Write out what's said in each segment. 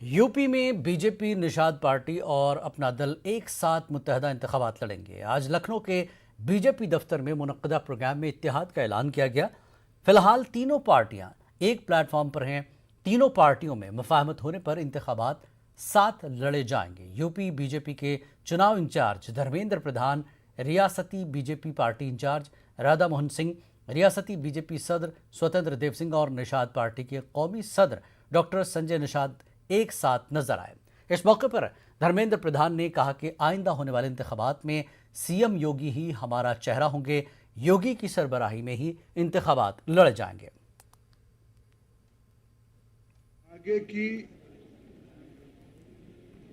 UP में BJP Nishad party और अपना दल एक साथ मुत्तहदा इंतखाबात लड़ेंगे। आज लखनऊ के बीजेपी दफ्तर में मुनक्कदा प्रोग्राम में इत्तेहाद का ऐलान किया गया। फिलहाल तीनों पार्टियां एक प्लेटफॉर्म पर हैं। तीनों पार्टियों में मुफाहमत होने पर इंतखाबात साथ लड़े जाएंगे। यूपी बीजेपी के चुनाव इंचार्ज धर्मेंद्र प्रधान, रियासती BJP party incharge Radha Mohan Singh, रियासती बीजेपी सदर स्वतंत्र देव सिंह और निषाद पार्टी के कौमी सदर डॉक्टर संजय निषाद एक साथ नजर आए। इस मौके पर धर्मेंद्र प्रधान ने कहा कि आइंदा होने वाले इंतखाबात में सीएम योगी ही हमारा चेहरा होंगे। योगी की सरबराही में ही इंतखाबात लड़े जाएंगे। आगे की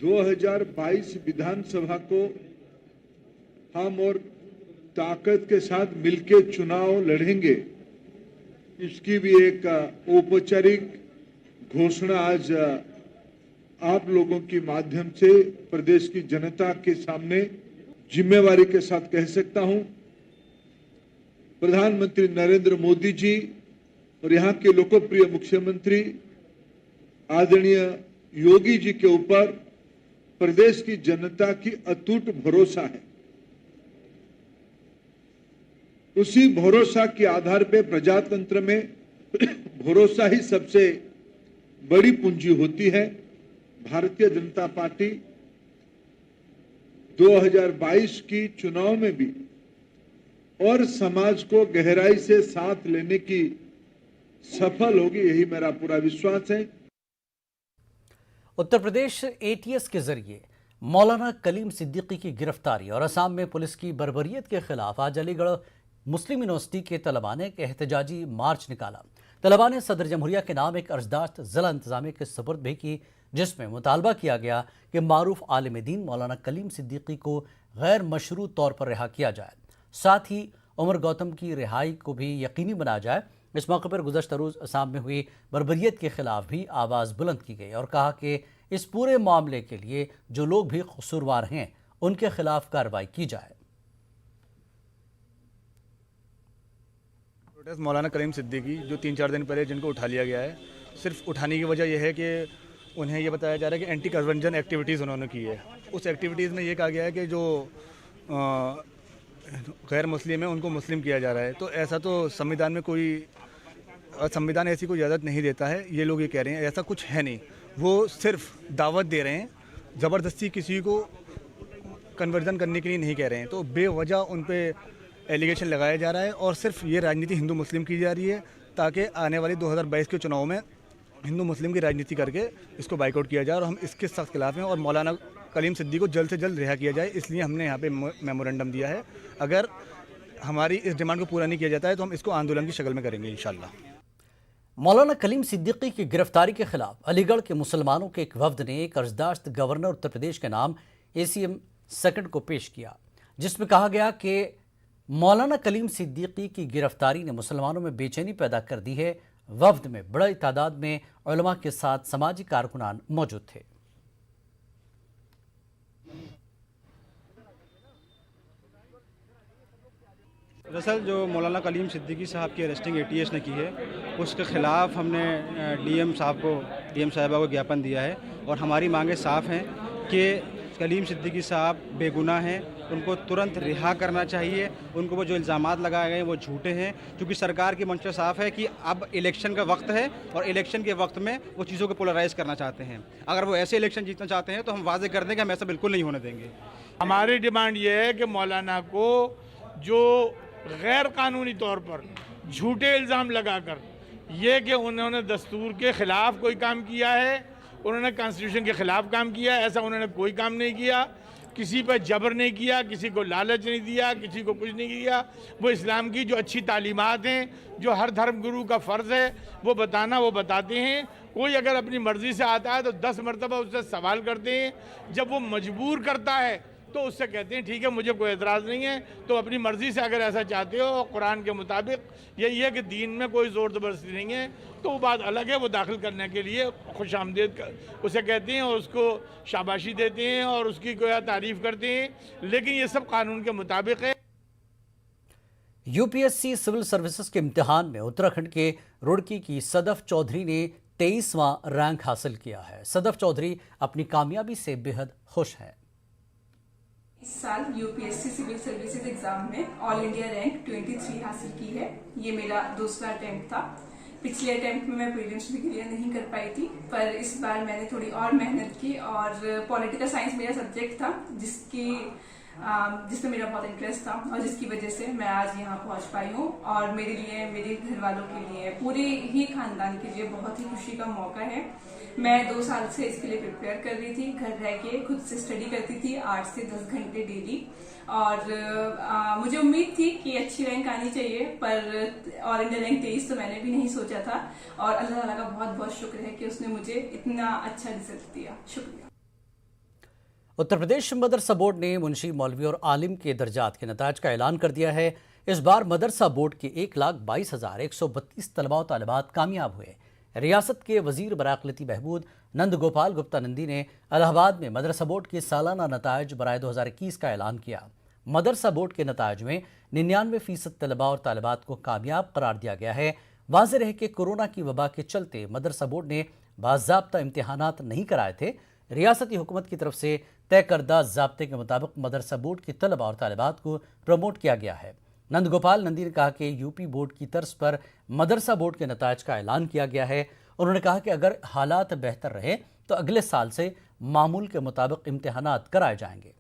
2022 विधानसभा को हम और ताकत के साथ मिलकर चुनाव लड़ेंगे, इसकी भी एक औपचारिक घोषणा आज आप लोगों के माध्यम से प्रदेश की जनता के सामने जिम्मेवारी के साथ कह सकता हूं। प्रधानमंत्री नरेंद्र मोदी जी और यहां के लोकप्रिय मुख्यमंत्री आदरणीय योगी जी के ऊपर प्रदेश की जनता की अटूट भरोसा है। उसी भरोसा के आधार पे प्रजातंत्र में भरोसा ही सबसे बड़ी पूंजी होती है। भारतीय जनता पार्टी 2022 की चुनाव में भी और समाज को गहराई से साथ लेने की सफल होगी, यही मेरा पूरा विश्वास है। उत्तर प्रदेश एटीएस के जरिए मौलाना कलीम सिद्दीकी की गिरफ्तारी और असम में पुलिस की बर्बरियत के खिलाफ आज अलीगढ़ मुस्लिम यूनिवर्सिटी के तलबा ने एक एहतजाजी मार्च निकाला। तलबा ने सदर जमहूरिया के नाम एक अर्जदाश्त जिला इंतजामिया के सुपुर्द भी की, जिसमें मुतालबा किया गया कि मारूफ आलिम दीन मौलाना कलीम सिद्दीकी को गैर मशरू तौर पर रिहा किया जाए। साथ ही उमर गौतम की रिहाई को भी यकीनी बनाया जाए। इस मौके पर गुज़श्ता रोज़ असम में हुई बर्बरियत के खिलाफ भी आवाज़ बुलंद की गई और कहा कि इस पूरे मामले के लिए जो लोग भी कसूरवार हैं उनके खिलाफ कार्रवाई की जाए। प्रोटेस्ट मौलाना कलीम सिद्दीकी जो 3-4 दिन पहले जिनको उठा लिया गया है, सिर्फ उठाने की वजह यह है कि उन्हें ये बताया जा रहा है कि एंटी कन्वर्जन एक्टिविटीज़ उन्होंने की है। उस एक्टिविटीज़ में ये कहा गया है कि जो गैर मुस्लिम है उनको मुस्लिम किया जा रहा है। तो ऐसा तो संविधान में संविधान ऐसी कोई इजाज़त नहीं देता है। ये लोग ये कह रहे हैं, ऐसा कुछ है नहीं। वो सिर्फ दावत दे रहे हैं, ज़बरदस्ती किसी को कन्वर्जन करने के लिए नहीं कह रहे हैं। तो बेवजह उन पे एलिगेशन लगाया जा रहा है और सिर्फ ये राजनीति हिंदू मुस्लिम की जा रही है ताकि आने वाले 2022 के चुनाव में हिंदू मुस्लिम की राजनीति करके इसको बाइकआउट किया जाए और हम इसके सख्त खिलाफ हैं और मौलाना कलीम सिद्दीकी को जल्द से जल्द रिहा किया जाए। इसलिए हमने यहाँ पे मेमोरेंडम दिया है। अगर हमारी इस डिमांड को पूरा नहीं किया जाता है तो हम इसको आंदोलन की शक्ल में करेंगे इंशाल्लाह। मौलाना कलीम सिद्दीकी की गिरफ्तारी के खिलाफ अलीगढ़ के मुसलमानों के एक वफ्द ने एक अर्जदाश्त गवर्नर उत्तर प्रदेश के नाम ACM सेकंड को पेश किया, जिसमें कहा गया कि मौलाना कलीम सिद्दीकी की गिरफ्तारी ने मुसलमानों में बेचैनी पैदा कर दी है। वफ्द में बड़ी तादाद में उलमा के साथ समाजी कारकुनान मौजूद थे। दरअसल जो मौलाना कलीम सिद्दीकी साहब की अरेस्टिंग ATS ने की है, उसके ख़िलाफ़ हमने DM साहिबा को ज्ञापन दिया है और हमारी मांगें साफ़ हैं कि कलीम सिद्दीकी साहब बेगुनाह हैं, उनको तुरंत रिहा करना चाहिए। उनको वो जो इल्ज़ामात लगाए गए हैं वो झूठे हैं, क्योंकि सरकार की मंशा साफ़ है कि अब इलेक्शन का वक्त है और इलेक्शन के वक्त में वो चीज़ों को पोलराइज़ करना चाहते हैं। अगर वो ऐसे इलेक्शन जीतना चाहते हैं तो हम वाज़ेह कर दें कि हम ऐसा बिल्कुल नहीं होने देंगे। हमारी डिमांड ये है कि मौलाना को जो गैर कानूनी तौर पर झूठे इल्ज़ाम लगाकर ये कि उन्होंने दस्तूर के ख़िलाफ़ कोई काम किया है, उन्होंने कॉन्स्टिट्यूशन के ख़िलाफ़ काम किया है, ऐसा उन्होंने कोई काम नहीं किया। किसी पर जबर नहीं किया, किसी को लालच नहीं दिया, किसी को कुछ नहीं किया। वो इस्लाम की जो अच्छी तालीमात हैं, जो हर धर्म गुरु का फ़र्ज़ है वो बताना, वो बताते हैं। कोई अगर अपनी मर्ज़ी से आता है तो 10 मरतबा उससे सवाल करते हैं। जब वो मजबूर करता है तो उससे कहते हैं ठीक है, मुझे कोई एतराज़ नहीं है, तो अपनी मर्ज़ी से अगर ऐसा चाहते हो कुरान के मुताबिक यही है कि दीन में कोई ज़ोर ज़बरदस्ती नहीं है, तो वो बात अलग है। वो दाखिल करने के लिए खुश आमदीद उसे कहते हैं और उसको शाबाशी देते हैं और उसकी कोई तारीफ़ करते हैं, लेकिन ये सब कानून के मुताबिक है। UPSC सिविल सर्विसेज के इम्तिहान में उत्तराखंड के रुड़की की सदफ चौधरी ने 23वां रैंक हासिल किया है। सदफ चौधरी अपनी कामयाबी से बेहद खुश हैं। इस साल यूपीएससी सिविल सर्विसेज एग्जाम में ऑल इंडिया रैंक 23 हासिल की है। ये मेरा दूसरा अटेम्प्ट था। पिछले अटेम्प्ट में मैं प्रीलिम्स भी क्लियर नहीं कर पाई थी, पर इस बार मैंने थोड़ी और मेहनत की और पॉलिटिकल साइंस मेरा सब्जेक्ट था जिसमें मेरा बहुत इंटरेस्ट था और जिसकी वजह से मैं आज यहाँ पहुँच पाई हूँ। और मेरे लिए, मेरे घर वालों के लिए, पूरे ही खानदान के लिए बहुत ही खुशी का मौका है। मैं 2 साल से इसके लिए प्रिपेयर कर रही थी, घर रह के खुद से स्टडी करती थी 8 से 10 घंटे डेली। और मुझे उम्मीद थी कि अच्छी रैंक आनी चाहिए, पर ऑल इंडिया रैंक 23 तो मैंने भी नहीं सोचा था। और अल्लाह ताला का बहुत बहुत शुक्र है कि उसने मुझे इतना अच्छा रिजल्ट दिया। शुक्रिया। उत्तर प्रदेश मदरसा बोर्ड ने मुंशी, मौलवी और आलिम के दर्जात के नताज का ऐलान कर दिया है। इस बार मदरसा बोर्ड के 1,22,132 तलबा और तालिबात कामयाब हुए। रियासत के वजीर बराक़लती बहबूद नंद गोपाल गुप्ता नंदी ने इलाहाबाद में मदरसा बोर्ड के सालाना नताज बराए 2021 का ऐलान किया। मदरसा बोर्ड के नताज में 99% तलबा और तालिबात को कामयाब करार दिया गया है। वाज़ेह है कि कोरोना की वबा के चलते मदरसा बोर्ड ने बाज़ाब्ता इम्तिहानात नहीं कराए थे। रियासती हुकूमत की तरफ से तय करदा ज़ाब्ते के मुताबिक मदरसा बोर्ड के तलबा और तालिबात को प्रमोट किया गया है। नंद गोपाल नंदी ने कहा कि यूपी बोर्ड की तर्ज पर मदरसा बोर्ड के नताज का ऐलान किया गया है। उन्होंने कहा कि अगर हालात बेहतर रहे तो अगले साल से मामूल के मुताबिक इम्तिहानात कराए जाएंगे।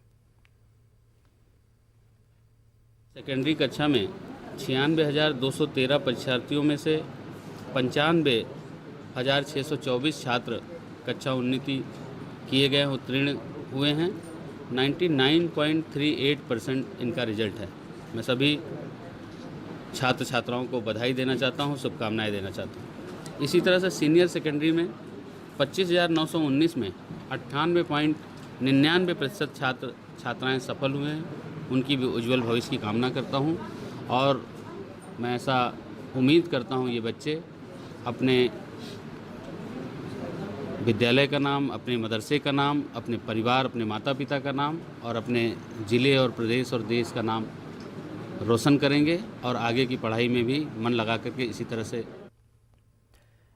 सेकेंडरी कक्षा में 96,213 परीक्षार्थियों में से 95,624 छात्र कक्षा उन्नति किए गए उत्तीर्ण हुए हैं। 99.38% इनका रिजल्ट है। मैं सभी छात्र छात्राओं को बधाई देना चाहता हूं, शुभकामनाएं देना चाहता हूं। इसी तरह से सीनियर सेकेंडरी में 25,919 में 98.99% छात्र छात्राएं सफल हुए हैं। उनकी भी उज्जवल भविष्य की कामना करता हूं और मैं ऐसा उम्मीद करता हूं ये बच्चे अपने विद्यालय का नाम, अपने मदरसे का नाम, अपने परिवार, अपने माता पिता का नाम और अपने ज़िले और प्रदेश और देश का नाम रोशन करेंगे और आगे की पढ़ाई में भी मन लगा करके इसी तरह से।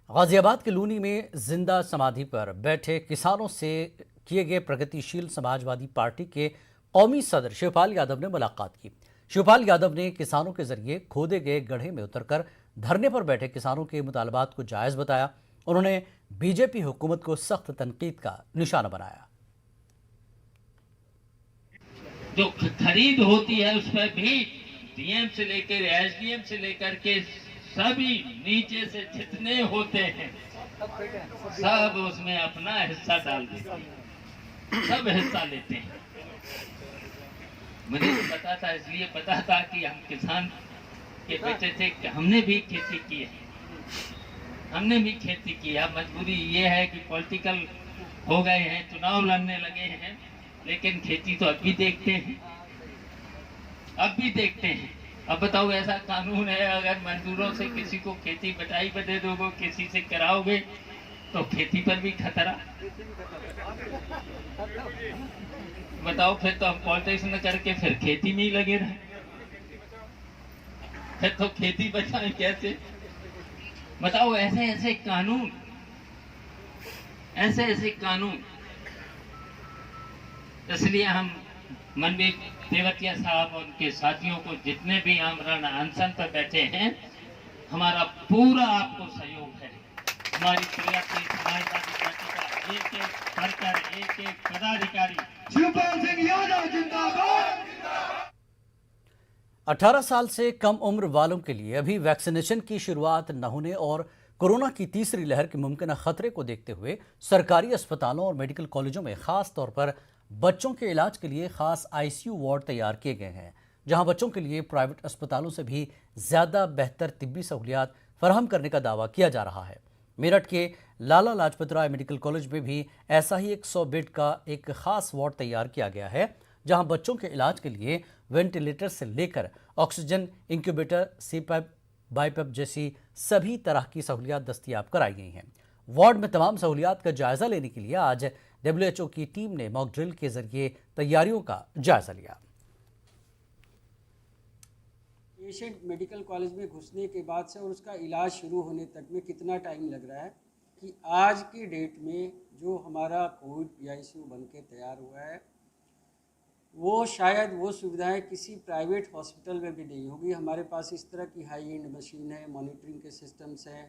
गाजियाबाद के लूनी में जिंदा समाधि पर बैठे किसानों से किए गए प्रगतिशील समाजवादी पार्टी के कौमी सदर शिवपाल यादव ने मुलाकात की। शिवपाल यादव ने किसानों के जरिए खोदे गए गड्ढे में उतरकर धरने पर बैठे किसानों के मुतालबात को जायज़ बताया। उन्होंने बीजेपी हुकूमत को सख्त तनकीद का निशाना बनाया। जो खरीद होती है उस पर भी डीएम से लेकर एसडीएम से लेकर के सभी नीचे से जितने होते हैं सब उसमें अपना हिस्सा डाल देते हैं, सब हिस्सा लेते हैं। मुझे तो पता था, इसलिए पता था कि हम किसान के बेटे थे, हमने भी खेती की है, हमने भी खेती की है। मजबूरी ये है कि पॉलिटिकल हो गए हैं, चुनाव लड़ने लगे हैं, लेकिन खेती तो अब भी देखते हैं, अब भी देखते हैं। अब बताओ, ऐसा कानून है अगर मजदूरों से किसी को खेती बटाई पर दे दोगे, किसी से कराओगे तो खेती पर भी खतरा। बताओ, फिर तो हम पॉलिटिक्स न करके फिर खेती में ही लगे रहे, फिर तो खेती बचाएं कैसे? बताओ, ऐसे ऐसे कानून, ऐसे ऐसे कानून। इसलिए हम मनवीर तेवतिया साहब और उनके साथियों को, जितने भी आमरण अनशन पर बैठे हैं, हमारा पूरा आपको सहयोग है। हमारी प्रगति समाजवादी पार्टी का एक एक वर्कर, एक एक पदाधिकारी। शिवपाल सिंह यादव जिंदाबाद। 18 साल से कम उम्र वालों के लिए अभी वैक्सीनेशन की शुरुआत न होने और कोरोना की तीसरी लहर के मुमकिन खतरे को देखते हुए सरकारी अस्पतालों और मेडिकल कॉलेजों में खास तौर पर बच्चों के इलाज के लिए खास आईसीयू वार्ड तैयार किए गए हैं, जहां बच्चों के लिए प्राइवेट अस्पतालों से भी ज़्यादा बेहतर तिब्बी सहूलियात फराहम करने का दावा किया जा रहा है। मेरठ के लाला लाजपत राय मेडिकल कॉलेज में भी ऐसा ही 100 बेड का एक खास वार्ड तैयार किया गया है, जहां बच्चों के इलाज के लिए वेंटिलेटर से लेकर ऑक्सीजन, इंक्यूबेटर, सीपैप, बाईपैप जैसी सभी तरह की सहूलियात दस्तयाब कराई गई हैं। वार्ड में तमाम सहूलियात का जायजा लेने के लिए आज WHO की टीम ने मॉक ड्रिल के जरिए तैयारियों का जायजा लिया। पेशेंट मेडिकल कॉलेज में घुसने के बाद से और उसका इलाज शुरू होने तक में कितना टाइम लग रहा है, कि आज की डेट में जो हमारा कोविड PICU बन के तैयार हुआ है वो शायद वो सुविधाएं किसी प्राइवेट हॉस्पिटल में भी नहीं होगी। हमारे पास इस तरह की हाई एंड मशीन है, मॉनिटरिंग के सिस्टम्स हैं,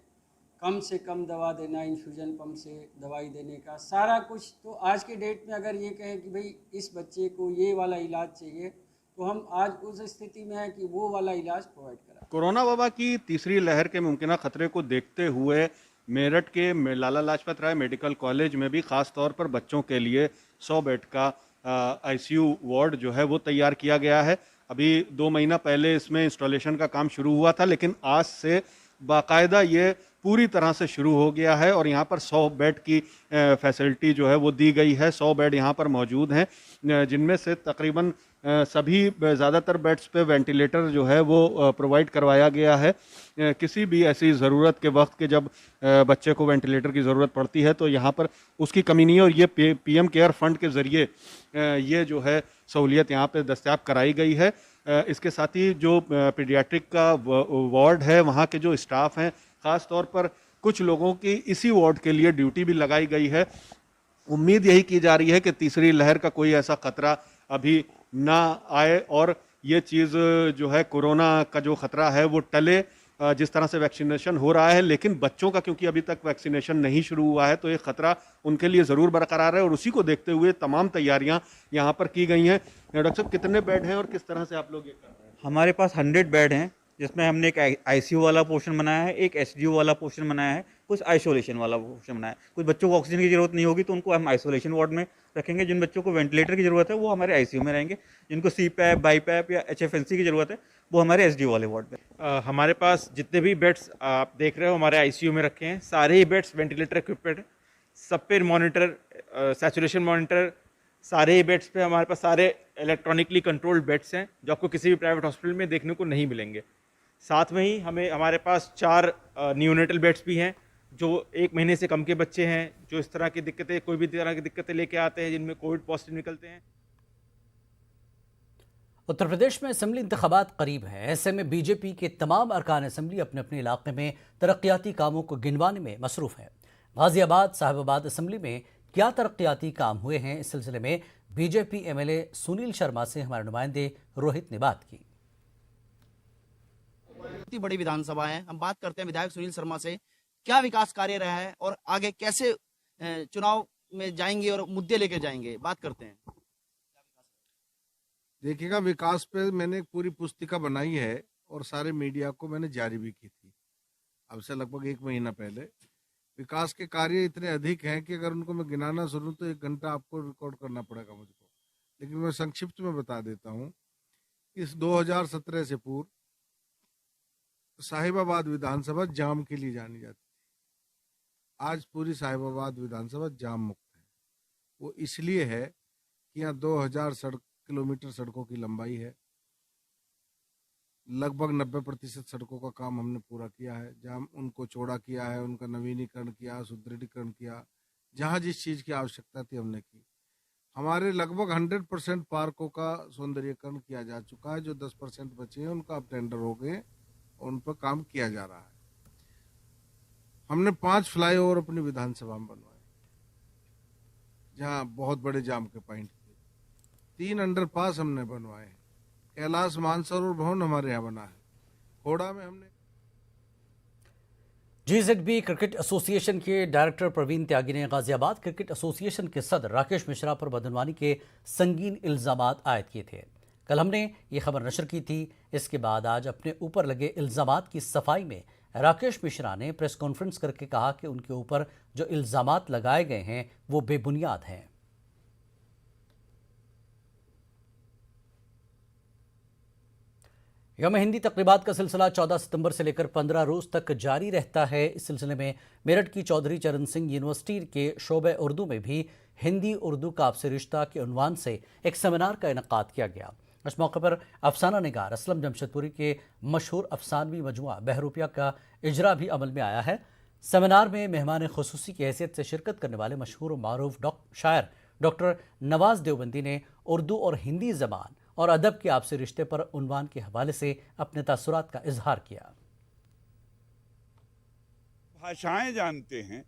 कम से कम दवा देना, इन्फ्यूजन पंप से दवाई देने का सारा कुछ। तो आज के डेट में अगर ये कहें कि भाई इस बच्चे को ये वाला इलाज चाहिए तो हम आज उस स्थिति में हैं कि वो वाला इलाज प्रोवाइड करा। कोरोना वबा की तीसरी लहर के मुमकिन खतरे को देखते हुए मेरठ के लाला लाजपत राय मेडिकल कॉलेज में भी ख़ास तौर पर बच्चों के लिए 100 बेड का ICU वार्ड जो है वो तैयार किया गया है। अभी 2 महीना पहले इसमें इंस्टॉलेशन का काम शुरू हुआ था, लेकिन आज से बाकायदा ये पूरी तरह से शुरू हो गया है और यहाँ पर 100 बेड की फैसिलिटी जो है वो दी गई है। 100 बेड यहाँ पर मौजूद हैं, जिनमें से तकरीबन सभी ज़्यादातर बेड्स पे वेंटिलेटर जो है वो प्रोवाइड करवाया गया है। किसी भी ऐसी ज़रूरत के वक्त के जब बच्चे को वेंटिलेटर की ज़रूरत पड़ती है तो यहाँ पर उसकी कमी नहीं है और ये PM केयर फंड के ज़रिए ये जो है सहूलियत यहाँ पे दस्तयाब कराई गई है। इसके साथ ही जो पीडियाट्रिक का वार्ड है वहाँ के जो स्टाफ हैं, ख़ास तौर पर कुछ लोगों की इसी वार्ड के लिए ड्यूटी भी लगाई गई है। उम्मीद यही की जा रही है कि तीसरी लहर का कोई ऐसा खतरा अभी ना आए और ये चीज़ जो है कोरोना का जो खतरा है वो टले। जिस तरह से वैक्सीनेशन हो रहा है, लेकिन बच्चों का क्योंकि अभी तक वैक्सीनेशन नहीं शुरू हुआ है तो ये खतरा उनके लिए ज़रूर बरकरार है और उसी को देखते हुए तमाम तैयारियां यहाँ पर की गई हैं। डॉक्टर साहब, कितने बेड हैं और किस तरह से आप लोग ये कर रहे हैं? हमारे पास 100 बेड हैं, जिसमें हमने एक ICU वाला पोर्शन बनाया है, एक SDU वाला पोर्शन बनाया है, कुछ आइसोलेशन वाला पोर्शन बनाया है। कुछ बच्चों को ऑक्सीजन की ज़रूरत नहीं होगी तो उनको हम आइसोलेशन वार्ड में रखेंगे। जिन बच्चों को वेंटिलेटर की ज़रूरत है वो हमारे ICU में रहेंगे। जिनको CPAP, BiPAP या HFNC की ज़रूरत है वो हमारे SDU वाले वार्ड में। हमारे पास जितने भी बेड्स आप देख रहे हो हमारे ICU में रखे हैं, सारे ही बेड्स वेंटिलेटर इक्विप्ड हैं। सब पे मॉनिटर, सैचुरेशन मॉनिटर, सारे ही बेड्स पे हमारे पास सारे इलेक्ट्रॉनिकली कंट्रोल्ड बेड्स हैं जो आपको किसी भी प्राइवेट हॉस्पिटल में देखने को नहीं मिलेंगे। साथ में ही हमारे पास 4 न्यूनेटल बेड्स भी हैं जो 1 महीने से कम के बच्चे हैं जो इस तरह की दिक्कतें, कोई भी तरह की दिक्कतें लेके आते हैं, जिनमें कोविड पॉजिटिव निकलते हैं। उत्तर प्रदेश में असेंबली इंतखाबात करीब हैं। ऐसे में बीजेपी के तमाम अरकान असेंबली अपने अपने इलाके में तरक्याती कामों को गिनवाने में मसरूफ़ हैं। गाजियाबाद साहिबाबाद असेंबली में क्या तरक्याती काम हुए हैं, इस सिलसिले में बीजेपी MLA सुनील शर्मा से हमारे नुमाइंदे रोहित ने बात की। इतनी बड़ी विधानसभा है, हम बात करते हैं विधायक सुनील शर्मा से, क्या विकास कार्य रहा है और आगे कैसे चुनाव में जाएंगे और मुद्दे लेकर जाएंगे, बात करते हैं। देखिएगा, विकास पे मैंने एक पूरी पुस्तिका बनाई है और सारे मीडिया को मैंने जारी भी की थी अब से लगभग 1 महीना पहले। विकास के कार्य इतने अधिक हैं कि अगर उनको मैं गिनाना शुरू तो 1 घंटा आपको रिकॉर्ड करना पड़ेगा मुझको, लेकिन मैं संक्षिप्त में बता देता हूँ। इस 2017 से पूर्व साहिबाबाद विधानसभा जाम के लिए जानी जाती थी। आज पूरी साहिबाबाद विधानसभा जाम मुक्त है। वो इसलिए है कि यहाँ 2000 किलोमीटर सड़कों की लंबाई है। लगभग 90% सड़कों का काम हमने पूरा किया है। जहाँ उनको चौड़ा किया है, उनका नवीनीकरण किया, सुदृढ़ीकरण किया, जहाँ जिस चीज़ की आवश्यकता थी हमने की। हमारे लगभग 100% पार्कों का सौंदर्यीकरण किया जा चुका है। जो 10% बचे हैं उनका अब टेंडर हो गए और उन पर काम किया जा रहा है। हमने 5 फ्लाईओवर अपनी विधानसभा में बनवाए जहाँ बहुत बड़े जाम के पॉइंट थे। 3 अंडरपास हमने बनवाए हैं। कैलाश मानसरोवर भवन हमारे यहाँ बना है। खोड़ा में हमने GZB क्रिकेट एसोसिएशन के डायरेक्टर प्रवीण त्यागी ने गाजियाबाद क्रिकेट एसोसिएशन के सदर राकेश मिश्रा पर बदनवानी के संगीन इल्जामात आयद किए थे। कल हमने ये खबर नशर की थी। इसके बाद आज अपने ऊपर लगे इल्जामात की सफाई में राकेश मिश्रा ने प्रेस कॉन्फ्रेंस करके कहा कि उनके ऊपर जो इल्जामात लगाए गए हैं वो बेबुनियाद हैं। यौम हिंदी तकरीबात का सिलसिला 14 सितंबर से लेकर 15 रोज़ तक जारी रहता है। इस सिलसिले में मेरठ की चौधरी चरण सिंह यूनिवर्सिटी के शोबे उर्दू में भी हिंदी उर्दू का आपसी रिश्ता के उन्वान से एक सेमिनार का इनेकाद किया गया। इस मौके पर अफसाना निगार असलम जमशेदपुरी के मशहूर अफसानवी मजमुआ बहरूपिया का इजरा भी अमल में आया है। सेमिनार में मेहमान खुसूसी की हैसियत से शिरकत करने वाले मशहूर मारूफ शायर डॉक्टर नवाज देवबंदी ने उर्दू और हिंदी ज़बान और अदब के आपसी रिश्ते पर उन्वान के हवाले से अपने तासुरात का इजहार किया। भाषाएं जानते हैं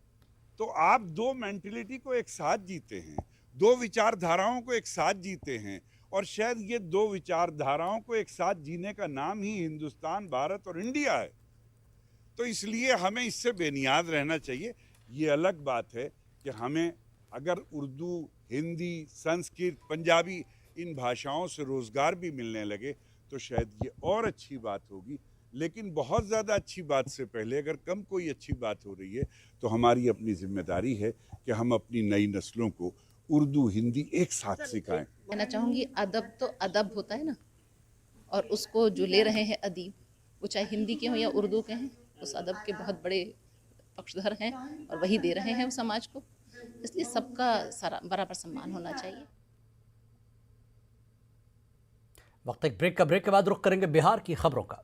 तो आप दो मेंटलिटी को एक साथ जीते हैं, दो विचारधाराओं को एक साथ जीते हैं, और शायद ये दो विचारधाराओं को एक साथ जीने का नाम ही हिंदुस्तान, भारत और इंडिया है। तो इसलिए हमें इससे बेनियाद रहना चाहिए। ये अलग बात है कि हमें अगर उर्दू, हिंदी, संस्कृत, पंजाबी इन भाषाओं से रोज़गार भी मिलने लगे तो शायद ये और अच्छी बात होगी। लेकिन बहुत ज़्यादा अच्छी बात से पहले अगर कम कोई अच्छी बात हो रही है तो हमारी अपनी जिम्मेदारी है कि हम अपनी नई नस्लों को उर्दू, हिंदी एक साथ सिखाएं। कहना चाहूँगी, अदब तो अदब होता है ना, और उसको जो ले रहे हैं अदीब, वो चाहे हिंदी के हों या उर्दू के हैं, उस अदब के बहुत बड़े पक्षधर हैं और वही दे रहे हैं समाज को। इसलिए सबका बराबर सम्मान होना चाहिए। वक्त एक ब्रेक के बाद रुख करेंगे बिहार की खबरों का।